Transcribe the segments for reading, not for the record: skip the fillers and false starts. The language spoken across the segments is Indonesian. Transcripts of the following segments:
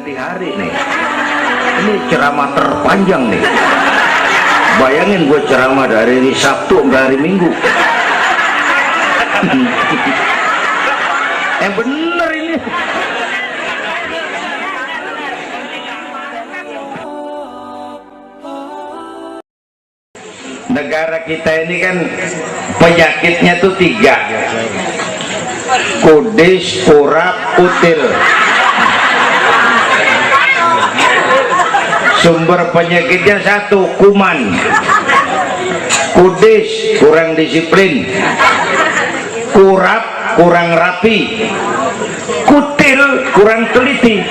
ganti hari nih. Ini ceramah terpanjang nih. Bayangin gue ceramah dari hari Sabtu sampai hari Minggu. Bener ini. Negara kita ini kan penyakitnya tuh 3: kudis, urap, util. Sumber penyakitnya 1, kuman. Kudis, kurang disiplin. Urap, kurang rapi. Kutil, kurang teliti.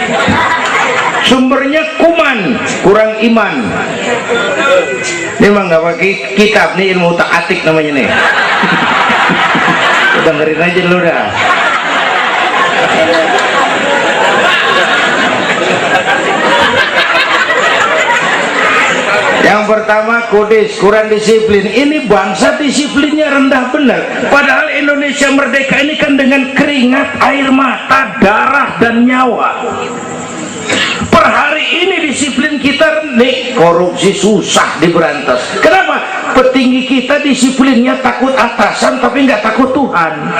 Sumbernya kuman, kurang iman. Ini mah nggak pakai kitab nih, ilmu utak atik namanya nih. Dengerin aja dulu dah. Yang pertama kudis, kurang disiplin. Ini bangsa disiplinnya rendah benar. Padahal Indonesia merdeka ini kan dengan keringat, air mata, darah dan nyawa. Per hari ini disiplin kita nih, korupsi susah diberantas. Kenapa? Petinggi kita disiplinnya takut atasan tapi nggak takut Tuhan.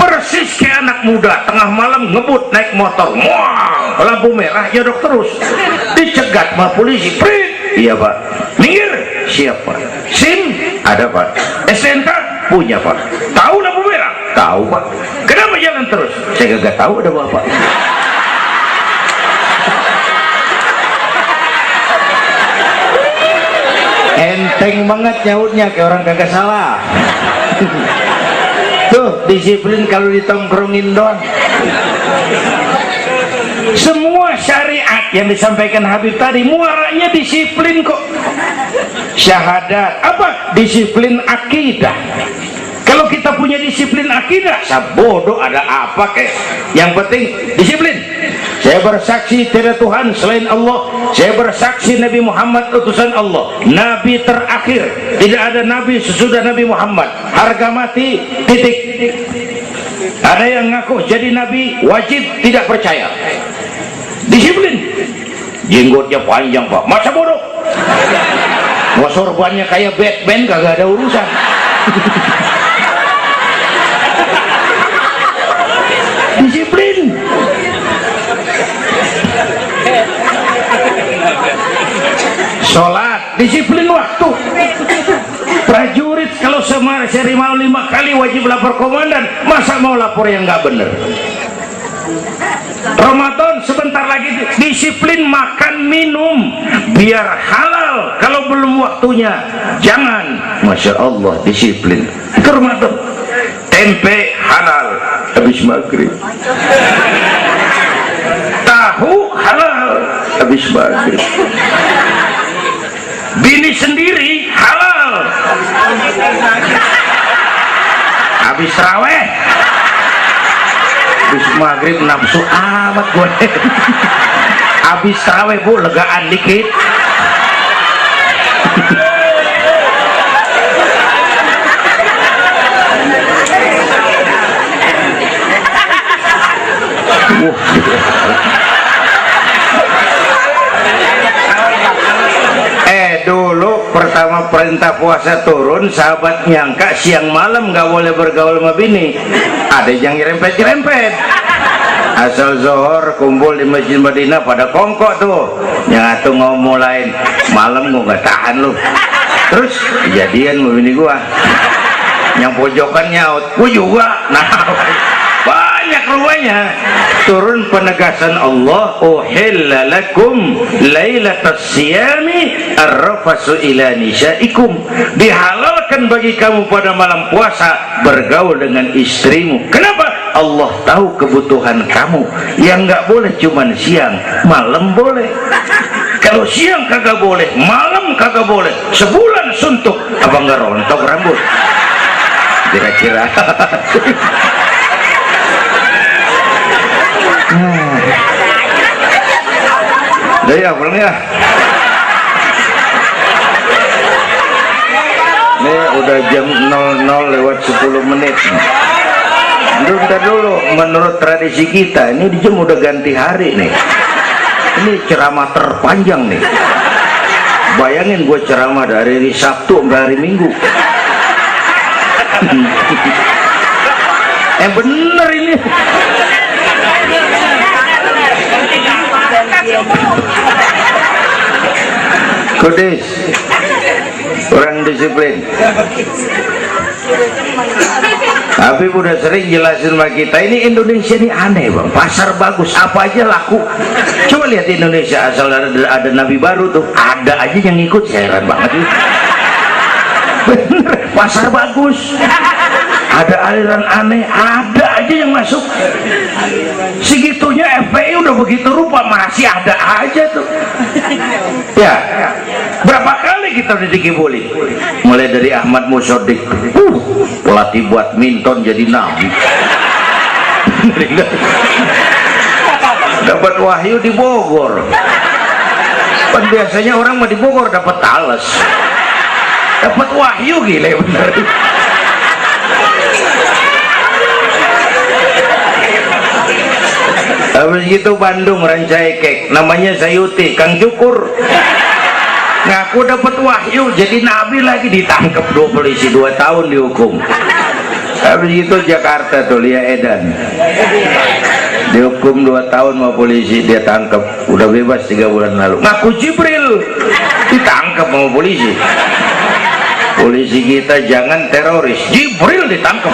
Persis kayak anak muda tengah malam ngebut naik motor, wah, lampu merah jadok terus, dicegat sama polisi. Prit, iya pak. Minggir, siap pak. SIM ada pak. STNK punya pak. Tahu lampu merah? Tahu pak. Kenapa jalan terus? Saya gak tahu ada bapak. Enteng banget nyautnya kayak orang kagak salah. Tuh disiplin kalau ditongkrongin doang. Semua syariat yang disampaikan Habib tadi muaranya disiplin kok. Syahadat apa? Disiplin akidah. Kalau kita punya disiplin akidah, sabodo ada apa kek? Yang penting disiplin. Saya bersaksi tiada Tuhan selain Allah. Saya bersaksi Nabi Muhammad utusan Allah, Nabi terakhir. Tidak ada Nabi sesudah Nabi Muhammad. Harga mati, titik. Ada yang ngaku jadi Nabi, wajib tidak percaya. Disiplin. Jenggotnya panjang pak, masa bodoh. Mau sorbannya kayak Batman, kagak ada urusan. Disiplin. Sholat, disiplin waktu. Prajurit kalau sehari mau 5 kali wajib lapor komandan, masa mau lapor yang nggak bener? Ramadan sebentar lagi, disiplin makan minum biar halal. Kalau belum waktunya jangan. Masya Allah, disiplin. Itu Ramadan. Tempe halal habis maghrib, tahu halal habis maghrib, bini sendiri halal habis raweh, habis maghrib nafsu amat gue. Habis raweh bu, legaan dikit. Dulu pertama perintah puasa turun, sahabat nyangka siang malam nggak boleh bergaul sama bini. Ada yang nyerempet-nyerempet. Asal zohor kumpul di Masjid Madinah pada kongkok tuh, yang atuh ngomong lain, malam gua nggak tahan lu. Terus kejadian sama bini gua, yang pojokan nyaut, gua juga. Nah, banyak rupanya. Turun penegasan Allah, uhilla lakum lailatas siyami arrafasu ila nisaikum. Dihalalkan bagi kamu pada malam puasa bergaul dengan istrimu. Kenapa? Allah tahu kebutuhan kamu. Yang nggak boleh cuman siang, malam boleh. Kalau siang kagak boleh, malam kagak boleh. Sebulan suntuk, apa nggak rontok rambut? Kira-kira. Udah ya, pulang ya. Ini udah jam 00:10. Bentar dulu, menurut tradisi kita ini dia udah ganti hari nih. Ini ceramah terpanjang nih. Bayangin gue ceramah dari hari Sabtu sampai hari Minggu. Bener ini. Kudis, orang disiplin. Tapi udah sering jelasin sama kita, ini Indonesia ini aneh bang, pasar bagus apa aja laku. Coba lihat Indonesia, asal ada nabi baru tuh ada aja yang ngikut, heran banget nih. Bener, pasar bagus, ada aliran aneh, ada aja yang masuk. Segitunya FPI udah begitu rupa, masih ada aja tuh. Ya, berapa kali kita udah dikibulin, mulai dari Ahmad Musodik, pelatih badminton jadi nabi. Dapat wahyu di Bogor. Kan biasanya orang mah di Bogor dapat tales, dapat wahyu, gila bener. Habis gitu Bandung Rancaikek, namanya Sayuti, Kang Cukur, ngaku dapat wahyu jadi nabi lagi, ditangkap 2 polisi 2 tahun dihukum. Habis itu Jakarta tuh Lia Edan dihukum 2 tahun sama polisi, dia tangkap, udah bebas 3 bulan lalu. Ngaku Jibril ditangkap sama polisi. Polisi kita jangan teroris, Jibril ditangkap.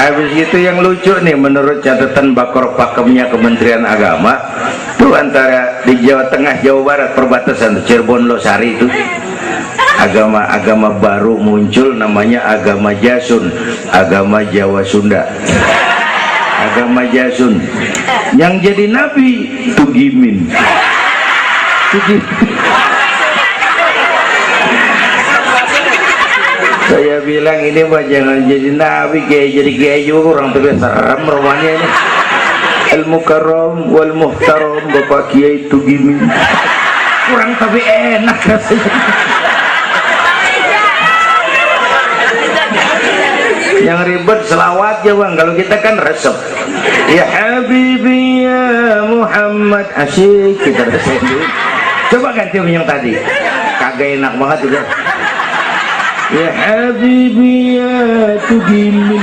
Habis itu yang lucu nih, menurut catatan Bakor Pakemnya Kementerian Agama tuh, antara di Jawa Tengah Jawa Barat perbatasan tuh, Cirebon Losari itu agama baru muncul, namanya agama Jasun, agama Jawa Sunda. Agama Jasun yang jadi nabi Tugimin. Saya bilang ini mah jangan jadi nabi, kayak jadi kiai juga orang tuh serem rumahnya ini. Al Mukarram wal Muhtaram Bapak Kiai Tugimin. Kurang tapi enak rasanya. Yang ribet selawat ya bang, kalau kita kan resep. Ya Habibi ya Muhammad, asyik kita resep. Coba ganti yang tadi, kagak enak banget juga. Ya Habibi ya Tugimin,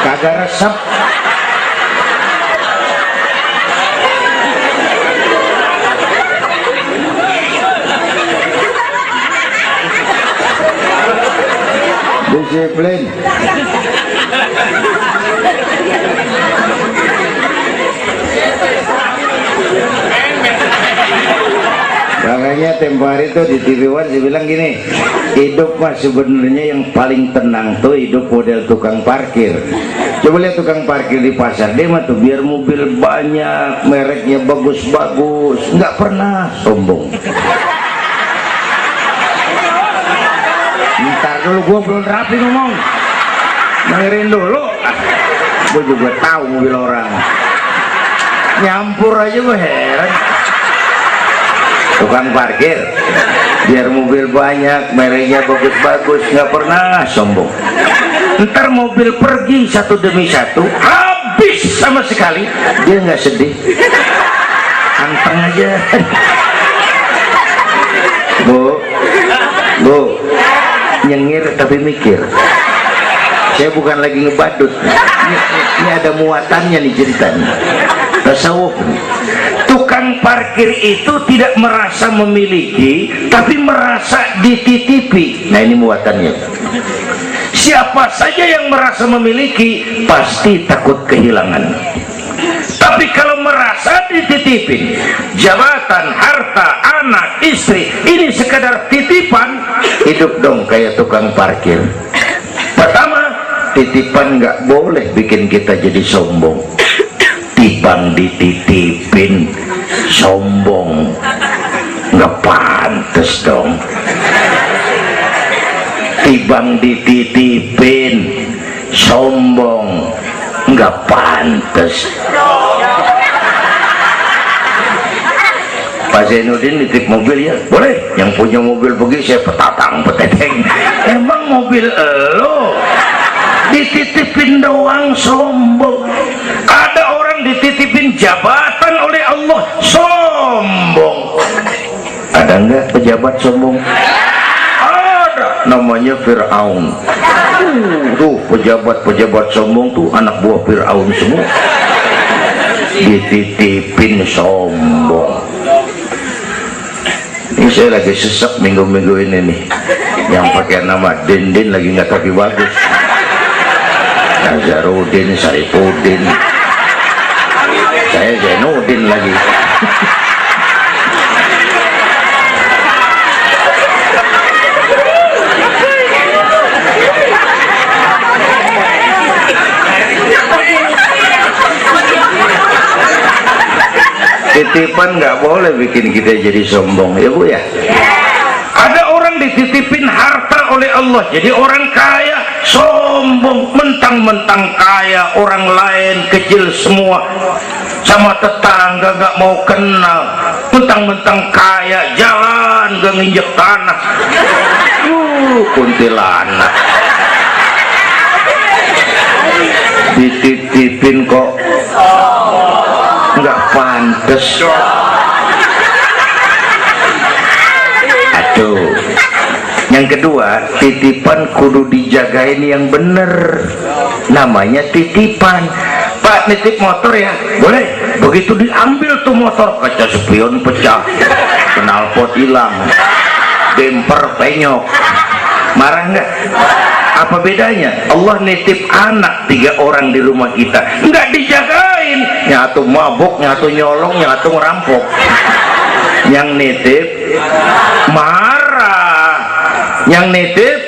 kagak resep. Disiplin. Makanya tempo hari itu di TV One saya bilang gini, hidup mah sebenarnya yang paling tenang tuh hidup model tukang parkir. Coba lihat tukang parkir di pasar, dia mah tuh biar mobil banyak, mereknya bagus-bagus, nggak pernah sombong. Ntar dulu, gua belum rapi ngomong, dengerin dulu. Gua juga tahu mobil orang, nyampur aja gua heran. Tukang parkir biar mobil banyak, mereknya bagus-bagus, nggak pernah sombong. Ntar mobil pergi satu demi satu, habis sama sekali, dia nggak sedih, anteng aja. Bu, nyengir tapi mikir. Saya bukan lagi ngebadut, ini ada muatannya nih ceritanya. Tasawuf. Tukang parkir itu tidak merasa memiliki, tapi merasa dititipi. Nah ini muatannya. Siapa saja yang merasa memiliki pasti takut kehilangan. Tapi kalau merasa dititipin, jabatan, harta, anak, istri, ini sekadar titipan, hidup dong kayak tukang parkir. Pertama, titipan nggak boleh bikin kita jadi sombong. Tibang dititipin sombong, nggak pantes dong. Tibang dititipin sombong, nggak pantas. Pak Zainuddin nitip mobil ya, boleh. Yang punya mobil pergi, saya petatang peteteng. Emang mobil lo dititipin doang sombong. Ada orang dititipin jabatan oleh Allah sombong. Ada enggak pejabat sombong? Ada, namanya Fir'aun. Tuh pejabat-pejabat sombong tuh anak buah Fir'aun semua, dititipin sombong. Ini saya lagi sesek minggu-minggu ini nih, yang pakai nama Dindin lagi nggak kaki bagus. Nazarudin, Saripudin, saya Zainuddin lagi. Titipan nggak boleh bikin kita jadi sombong ya Bu ya. Ada orang dititipin harta oleh Allah jadi orang kaya sombong, mentang-mentang kaya, orang lain kecil semua, sama tetangga nggak mau kenal, mentang-mentang kaya jalan gak nginjek tanah. Kuntilanak dititipin kok nggak pantes. Aduh. Yang kedua, titipan kudu dijagain yang bener, namanya titipan. Pak nitip motor ya, boleh. Begitu diambil tuh motor, kaca spion pecah, knalpot hilang, bemper penyok, marah nggak? Apa bedanya? Allah nitip anak 3 orang di rumah kita, nggak dijagain, nyatu mabuk, nyatu nyolong, nyatu ngerampok. Yang nitip marah, yang nitip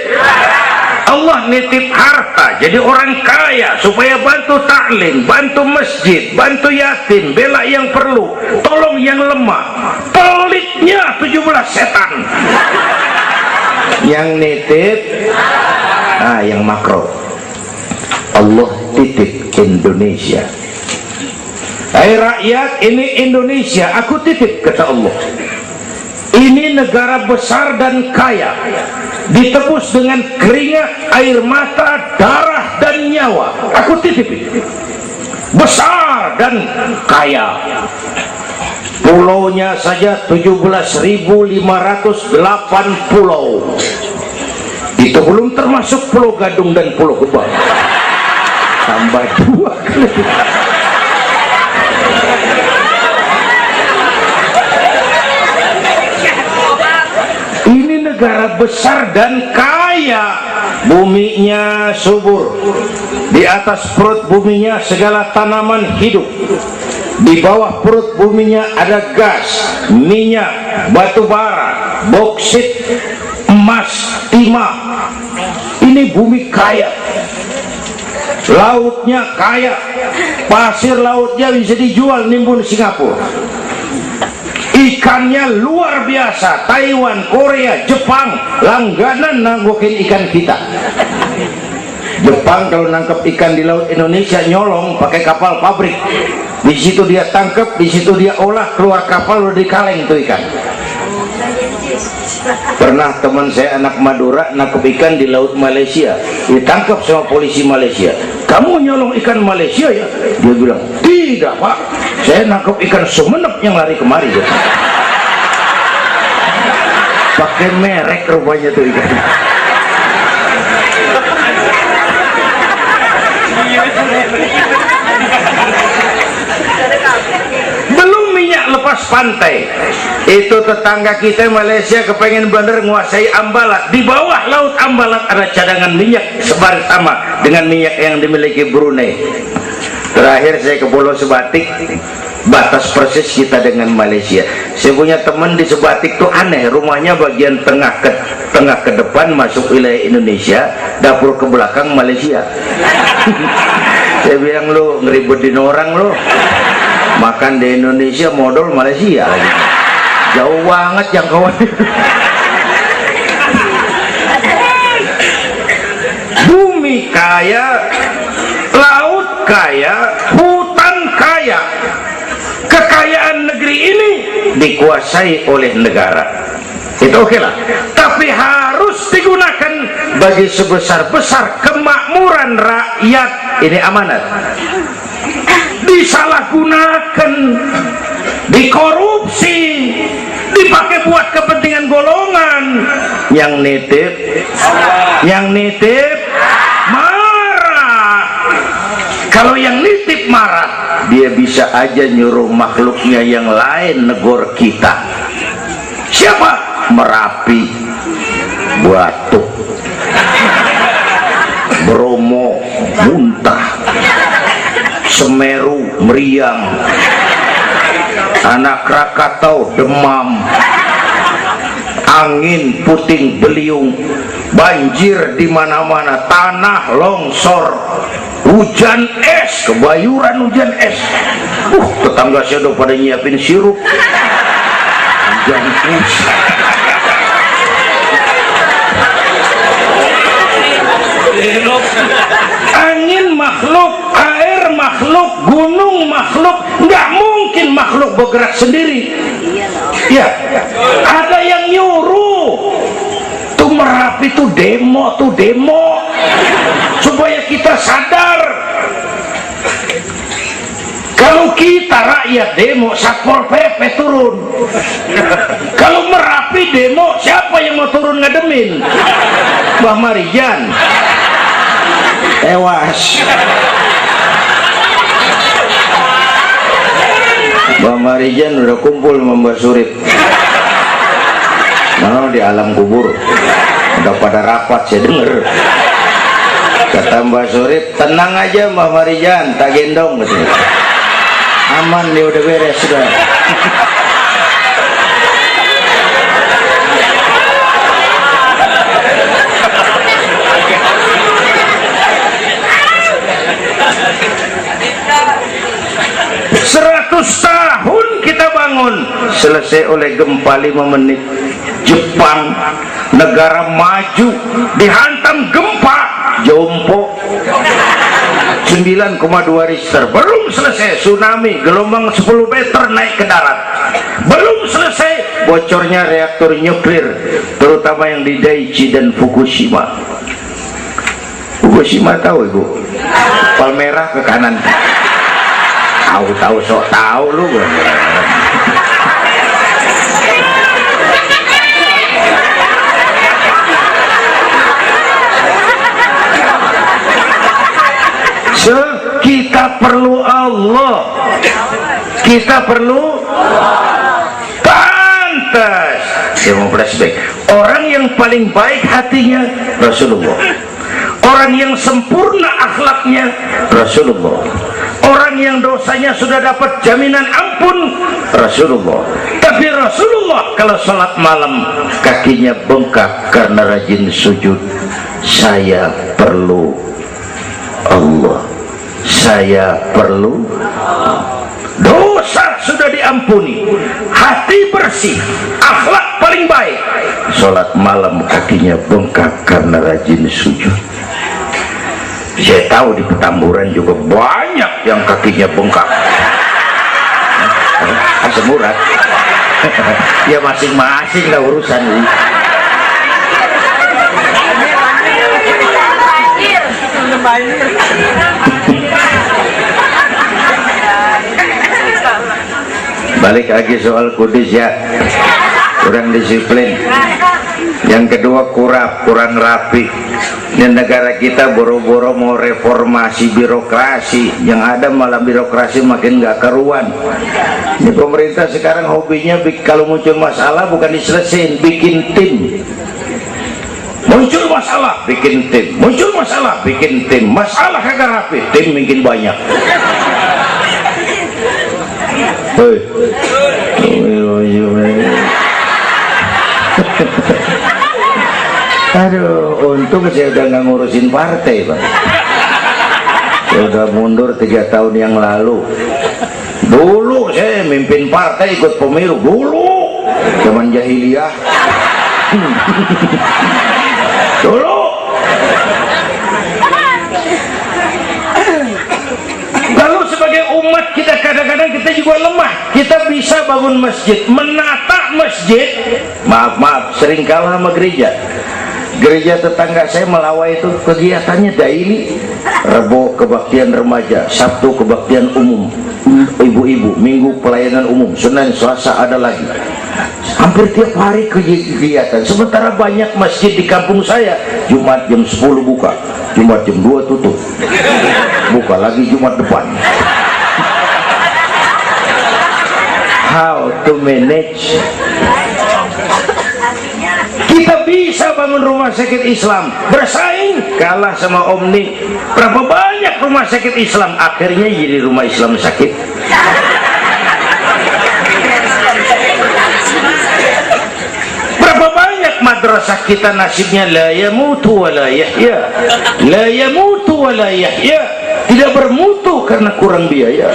Allah nitip harta jadi orang kaya supaya bantu taklim, bantu masjid, bantu yatim, bela yang perlu, tolong yang lemah. Pelitnya 17 setan. Yang nitip yang makro Allah titip Indonesia. Hai rakyat, ini Indonesia aku titip, kata Allah. Ini negara besar dan kaya, ditebus dengan keringat, air mata, darah dan nyawa. Aku titip besar dan kaya. Pulaunya saja 17.508 pulau. Itu belum termasuk Pulau Gadung dan Pulau Gebang. Tambah 2 kali. Ini negara besar dan kaya, buminya subur. Di atas perut buminya segala tanaman hidup. Di bawah perut buminya ada gas, minyak, batu bara, boksit, emas, timah. Ini bumi kaya. Lautnya kaya, pasir lautnya bisa dijual nimbun Singapura. Ikannya luar biasa, Taiwan, Korea, Jepang langganan nanggokin ikan kita. Jepang kalau nangkep ikan di laut Indonesia nyolong pakai kapal pabrik. Di situ dia tangkep, di situ dia olah, keluar kapal udah dikaleng tuh ikan. Pernah teman saya anak Madura nangkep ikan di laut Malaysia, ditangkap sama polisi Malaysia. Kamu nyolong ikan Malaysia ya? Dia bilang, tidak Pak, saya nangkep ikan Sumenep yang lari kemari. Ya. Pakai merek rupanya tuh ikan. Belum minyak lepas pantai. Itu tetangga kita Malaysia kepengen bener nguasai Ambalat. Di bawah laut Ambalat ada cadangan minyak sebar sama dengan minyak yang dimiliki Brunei. Terakhir saya ke Pulau Sebatik, batas persis kita dengan Malaysia. Saya punya teman di Sebatik tuh aneh, rumahnya bagian tengah ke depan masuk wilayah Indonesia, dapur ke belakang Malaysia. Saya bilang, lu ngeribetin orang lu, makan di Indonesia modal Malaysia lagi. Jauh banget jangkauannya. Bumi bumi kaya, laut kaya, hutan kaya. Kekayaan negeri ini dikuasai oleh negara. Itu oke lah. Tapi harus digunakan bagi sebesar-besar kemakmuran rakyat. Ini amanat. Disalahgunakan, dikorupsi, dipakai buat kepentingan golongan. Yang nitip marah. Kalau yang nitip marah, dia bisa aja nyuruh makhluknya yang lain negor kita. Siapa? Merapi, Batuk, Bromo muntah, Semeru meriang, Anak Krakatau demam, angin puting beliung, banjir di mana-mana, tanah longsor, hujan es, kebayuran hujan es. Tetangga saya udah pada nyiapin sirup hujan es. Angin makhluk, air makhluk, gunung makhluk. Nggak mungkin makhluk bergerak sendiri. Ya, ada yang nyuruh. Tuh Merapi tuh demo supaya kita sadar. Kalau kita rakyat demo, Satpol PP turun. Kalau Merapi demo, siapa yang mau turun ngademin? Mbah Marijan tewas. Mbah Marijan udah kumpul sama Mbah Surip. Nah, di alam kubur udah pada rapat, saya denger. Kata Mbah Surip, tenang aja Mbah Marijan, tak gendong katanya. Aman, dia udah beres sudah. 100 tahun kita bangun, selesai oleh gempa 5 menit. Jepang, negara maju, dihantam gempa, jompo 9,2 Richter. Belum selesai tsunami, gelombang 10 meter naik ke darat. Belum selesai bocornya reaktor nuklir, terutama yang di Daiichi dan Fukushima. Fukushima tahu ibu? Palmerah ke kanan. Tahu sok tahu lu. Kita perlu Allah, kita perlu pantas. Saya mau flashback. Orang yang paling baik hatinya Rasulullah, orang yang sempurna akhlaknya Rasulullah, orang yang dosanya sudah dapat jaminan ampun Rasulullah. Tapi Rasulullah kalau sholat malam kakinya bengkak karena rajin sujud. Saya perlu Allah, saya perlu. Dosa sudah diampuni, hati bersih, akhlak paling baik, sholat malam kakinya bengkak karena rajin sujud. Saya tahu di Petamburan juga banyak yang kakinya bengkak. Asam urat. Ya masing-masing lah urusan ini. Balik lagi soal kudus ya, kurang disiplin. Yang kedua kurang rapi. Dan negara kita boro-boro mau reformasi birokrasi, yang ada malah birokrasi makin gak karuan. Ini pemerintah sekarang hobinya kalau muncul masalah bukan diselesain, bikin tim. Muncul masalah bikin tim, muncul masalah bikin tim, masalah kagak rapi, tim makin banyak. Hei. Aduh, untung saya udah nggak ngurusin partai, Pak. Saya udah mundur 3 tahun yang lalu. Dulu saya mimpin partai, ikut pemilu dulu, zaman jahiliyah. Dulu umat kita kadang-kadang kita juga lemah. Kita bisa bangun masjid, menata masjid, maaf sering kalah sama gereja. Gereja tetangga saya melawai itu kegiatannya daily. Rebo kebaktian remaja, Sabtu kebaktian umum, ibu-ibu, Minggu pelayanan umum, Senin Selasa ada lagi. Hampir tiap hari kegiatan. Sementara banyak masjid di kampung saya Jumat jam 10 buka, Jumat jam 2 tutup, buka lagi Jumat depan. How to manage? Kita bisa bangun rumah sakit Islam, bersaing kalah sama Omni. Berapa banyak rumah sakit Islam akhirnya jadi rumah Islam sakit. Berapa banyak madrasah kita nasibnya la yamutu wa la yahya, la yamutu wa la yahya, tidak bermutu karena kurang biaya.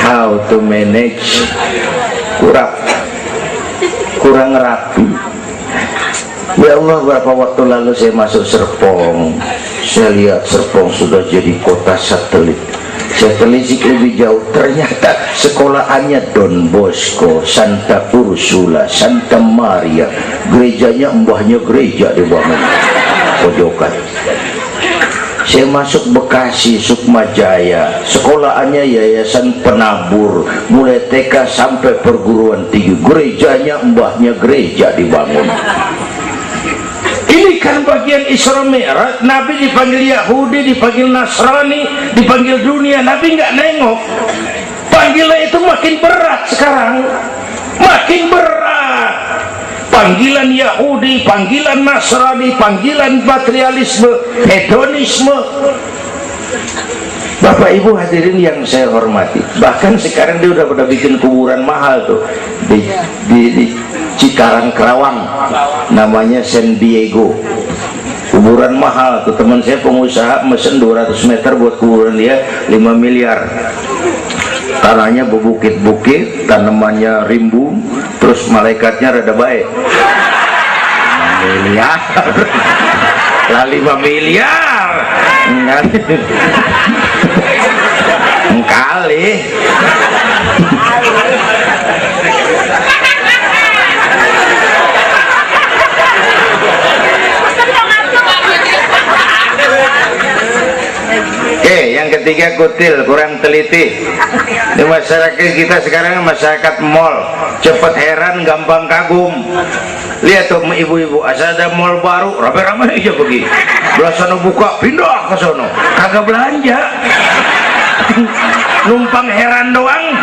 How to manage? kurang rapi. Ya Allah, berapa waktu lalu saya masuk Serpong, saya lihat Serpong sudah jadi kota satelit. Saya telisik lebih jauh, ternyata sekolahannya Don Bosco, Santa Ursula, Santa Maria, gerejanya mbahnya gereja dibangun pojokan. Saya masuk Bekasi, Sukma Jaya, sekolahannya Yayasan Penabur, mulai TK sampai perguruan tinggi, gerejanya mbahnya gereja dibangun. Ini kan bagian Isra Mi'raj. Nabi dipanggil Yahudi, dipanggil Nasrani, dipanggil dunia, Nabi nggak nengok. Panggilan itu makin berat sekarang, makin berat. Panggilan Yahudi, panggilan Nasrani, panggilan materialisme, hedonisme. Bapak Ibu hadirin yang saya hormati, bahkan sekarang dia udah bikin kuburan mahal tuh di Cikarang Kerawang, namanya San Diego. Kuburan mahal tuh, teman saya pengusaha mesen 200 meter buat kuburan dia 5 miliar. Tanahnya berbukit-bukit, tanamannya rimbun, terus malaikatnya rada baik. 5 miliar lah, 5 miliar kali. Oke, yang ketiga kutil, kurang teliti. Di masyarakat kita sekarang masyarakat mall, cepet heran, gampang kagum. Lihat tuh ibu-ibu, asal ada mall baru, rame-rame aja pergi. Belah sono buka, pindah ke sono, kagak belanja. Numpang heran doang.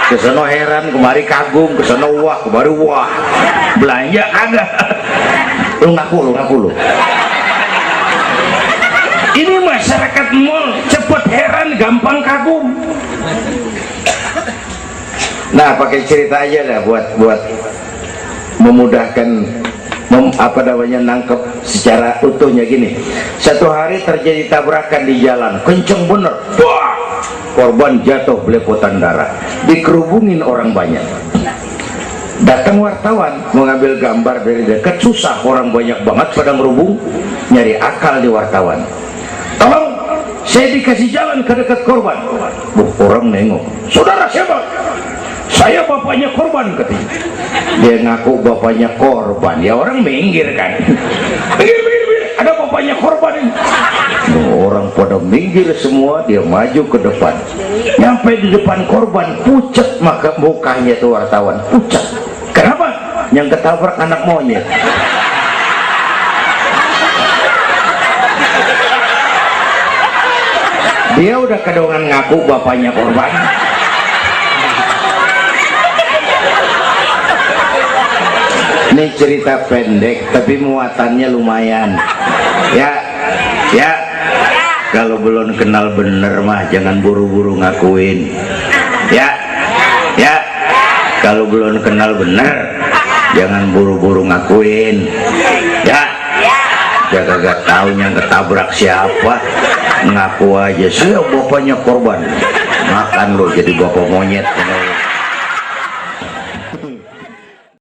Ke sono heran, kemari kagum, ke sono wah, kemari wah. Belanja kagak. Lu ngaku lu. Ini masyarakat mall, cepet heran, gampang kagum. Nah, pakai cerita aja lah buat memudahkan nangkep secara utuhnya gini. Satu hari terjadi tabrakan di jalan, kenceng bener, wah, korban jatuh belepotan darah, dikerubungin orang banyak. Datang wartawan mengambil gambar dari dekat, susah, orang banyak banget pada ngerubung, nyari akal di wartawan. Tolong, saya dikasih jalan ke dekat korban. Orang nengok, saudara siapa? Saya bapaknya korban, katanya. Dia ngaku bapaknya korban, ya orang minggir kan. Minggir, ada bapaknya korban ini. Orang pada minggir semua, dia maju ke depan. Nyampe di depan korban, pucat maka mukanya tuh wartawan, pucat. Kenapa? Yang ketabrak anak monyet. Dia udah kedongan ngaku bapaknya korban. Ini cerita pendek tapi muatannya lumayan. Ya. Kalau belum kenal bener mah jangan buru-buru ngakuin. Ya. Kalau belum kenal bener jangan buru-buru ngakuin. Ya. Jaga gak tahu yang ketabrak siapa, ngaku aja saya bapaknya korban. Makan lo jadi bapak monyet.